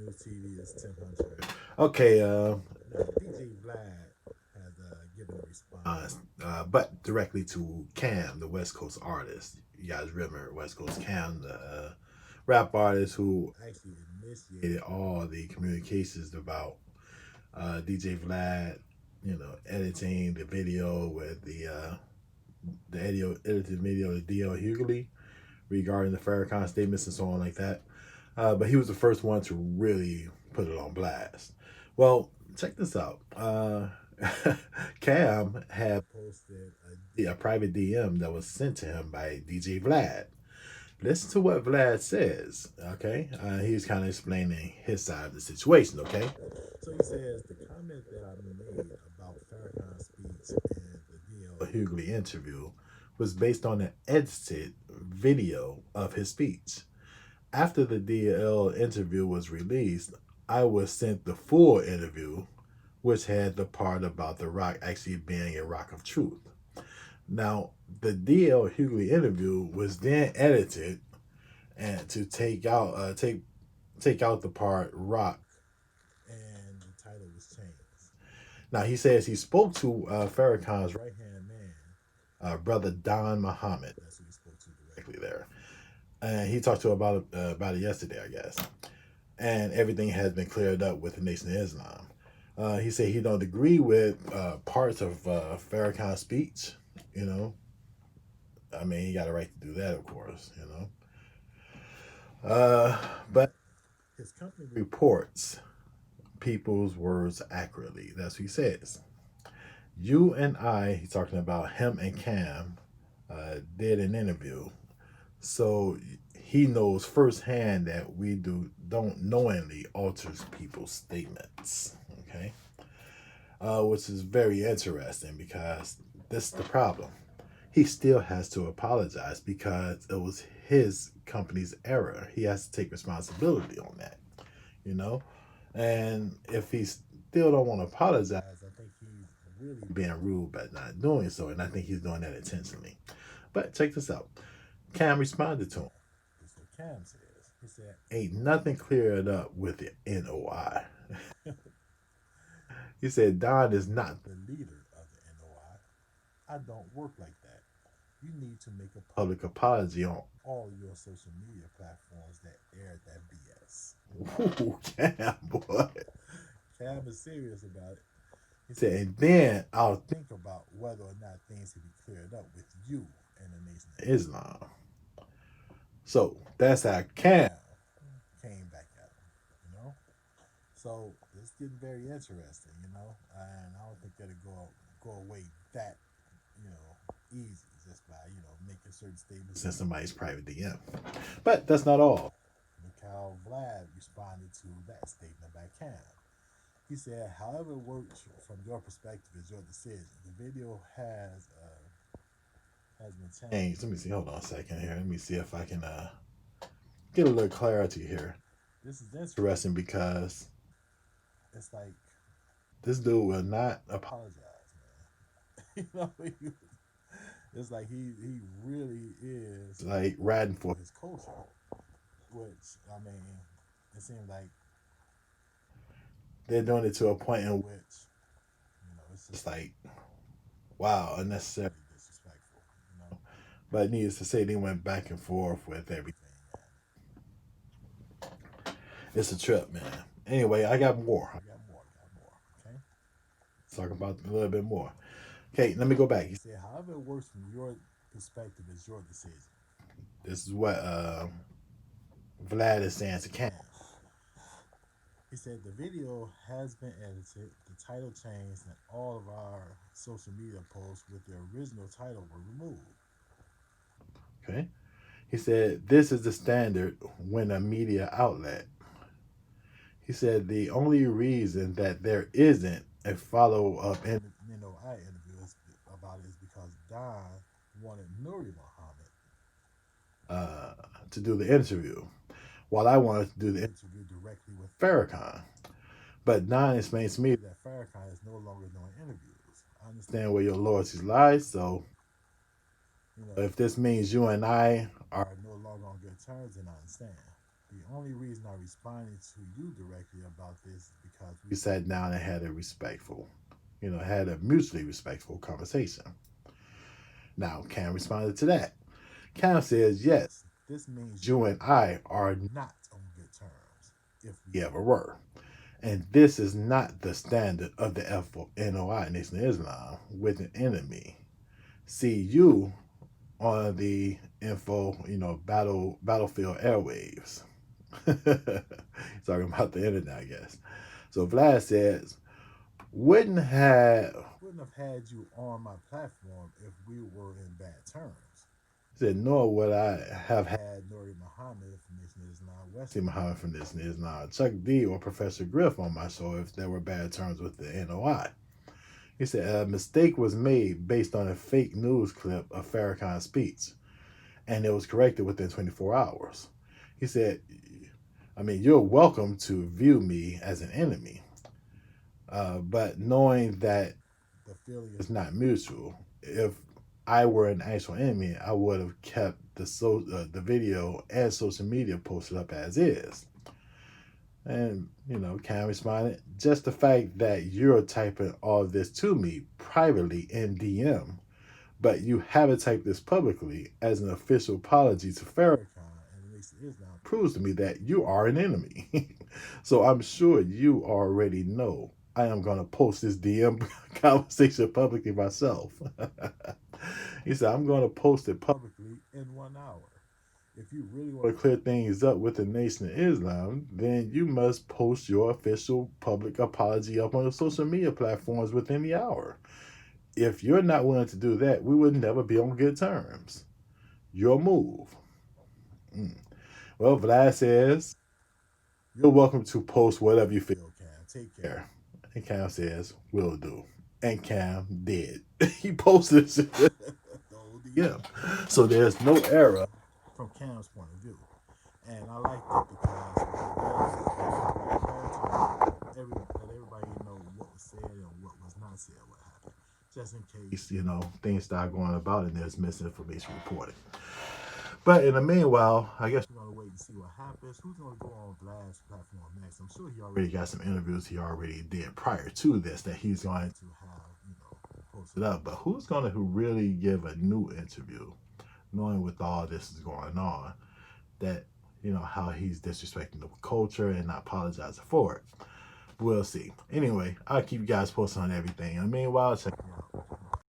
News TV is Tim Hunter. Okay, DJ Vlad has given a response, but directly to Cam, the West Coast artist. You guys remember West Coast Cam, the rap artist who actually initiated all the communications about DJ Vlad, editing the video with the edited video of D.L. Hughley regarding the Farrakhan statements and so on like that. But he was the first one to really put it on blast. Well, check this out. Cam had posted a private DM that was sent to him by DJ Vlad. Listen to what Vlad says, okay? He's kind of explaining his side of the situation, okay? So he says the comment that I made about Farrakhan's speech and the D.L. Hughley interview was based on an edited video of his speech. After the DL interview was released, I was sent the full interview, which had the part about the rock actually being a rock of truth. Now, the DL Hughley interview was then edited and to take out the part rock, and the title was changed. Now he says he spoke to Farrakhan's right hand man, brother Don Muhammad. That's who he spoke to directly there, and he talked to him about it yesterday, I guess. And everything has been cleared up with the Nation of Islam. He said he don't agree with parts of Farrakhan's speech. You know, I mean, he got a right to do that, of course. But his company reports people's words accurately. That's what he says. You and I, he's talking about him and Cam, did an interview. So he knows firsthand that we don't knowingly alters people's statements. Okay. Which is very interesting because this is the problem. He still has to apologize because it was his company's error. He has to take responsibility on that, you know? And if he still don't want to apologize, I think he's really being rude by not doing so. And I think he's doing that intentionally. But check this out. Cam responded to him. This is what Cam says. He said, ain't nothing cleared up with the NOI. He said, Don is not the leader of the NOI. I don't work like that. You need to make a public apology on all your social media platforms that aired that BS. Ooh, Cam, boy. Cam is serious about it. He said, and then I'll think about whether or not things can be cleared up with you and the Nation of Islam. So that's how Cam came back at him. So it's getting very interesting. And I don't think that'll go away that, easy just by, making certain statements in somebody's private DM. But that's not all. Look how Vlad responded to that statement by Cam. He said, however it works from your perspective is your decision. The video has been changed. Let me see. Hold on a second here. Let me see if I can get a little clarity here. This is interesting because it's like this dude will not apologize, man. It's like he really is like riding for his culture, which I mean, it seems like they're doing it to a point in which it's just like wow, unnecessarily disrespectful. But needless to say, they went back and forth with everything. It's a trip, man. Anyway, I got more. Okay, let's talk about a little bit more. Okay, let me go back. He said, however it works from your perspective is your decision. This is what Vlad is saying to Cam. He said the video has been edited, the title changed, and all of our social media posts with the original title were removed. Okay. He said this is the standard when a media outlet. He said the only reason that there isn't a follow up NOI interview about it is because Don wanted Nuri Muhammad to do the interview, while I wanted to do the interview directly with Farrakhan. But Don explains to me that Farrakhan is no longer doing interviews. I understand where your loyalty lies, so if this means you and I are no longer on good terms, then I understand. The only reason I responded to you directly about this is because we sat down and had a respectful, had a mutually respectful conversation. Now, Cam responded to that. Cam says, yes, this means you and I are not on good terms, if we ever were. And this is not the standard of the FNOI, Nation of Islam, with an enemy. See you on the battlefield airwaves. Talking about the internet, I guess. So Vlad says, wouldn't have had you on my platform if we were in bad terms. He said, nor would I have had Nuri Muhammad from Nation of Islam, Wesley Muhammad from Nation of Islam, Chuck D or Professor Griff on my show if there were bad terms with the NOI. He said a mistake was made based on a fake news clip of Farrakhan's speech, and it was corrected within 24 hours. He said, you're welcome to view me as an enemy, but knowing that the feeling is not mutual, if I were an actual enemy, I would have kept the video and social media posted up as is. And, Cam responded, just the fact that you're typing all this to me privately in DM, but you haven't typed this publicly as an official apology to Farrakhan and Islam proves to me that you are an enemy. So I'm sure you already know I am going to post this DM conversation publicly myself. He said, I'm going to post it publicly in 1 hour. If you really want to clear things up with the Nation of Islam, then you must post your official public apology up on the social media platforms within the hour. If you're not willing to do that, we would never be on good terms. Your move. Mm. Well, Vlad says, you're welcome to post whatever you feel, Cam. Take care. And Cam says, will do. And Cam did. He posted it. Yeah. So there's no error from Cam's point of view. And I like that because let everybody know what was said and what was not said, what happened. Just in case, things start going about and there's misinformation reported. But in the meanwhile, I guess we're going to wait and see what happens. Who's going to go on Vlad's platform next? I'm sure he already got some interviews he already did prior to this that he's going to have, posted up. But who's going to really give a new interview, knowing with all this is going on, that, how he's disrespecting the culture and not apologizing for it. We'll see. Anyway, I'll keep you guys posted on everything. And meanwhile, check me out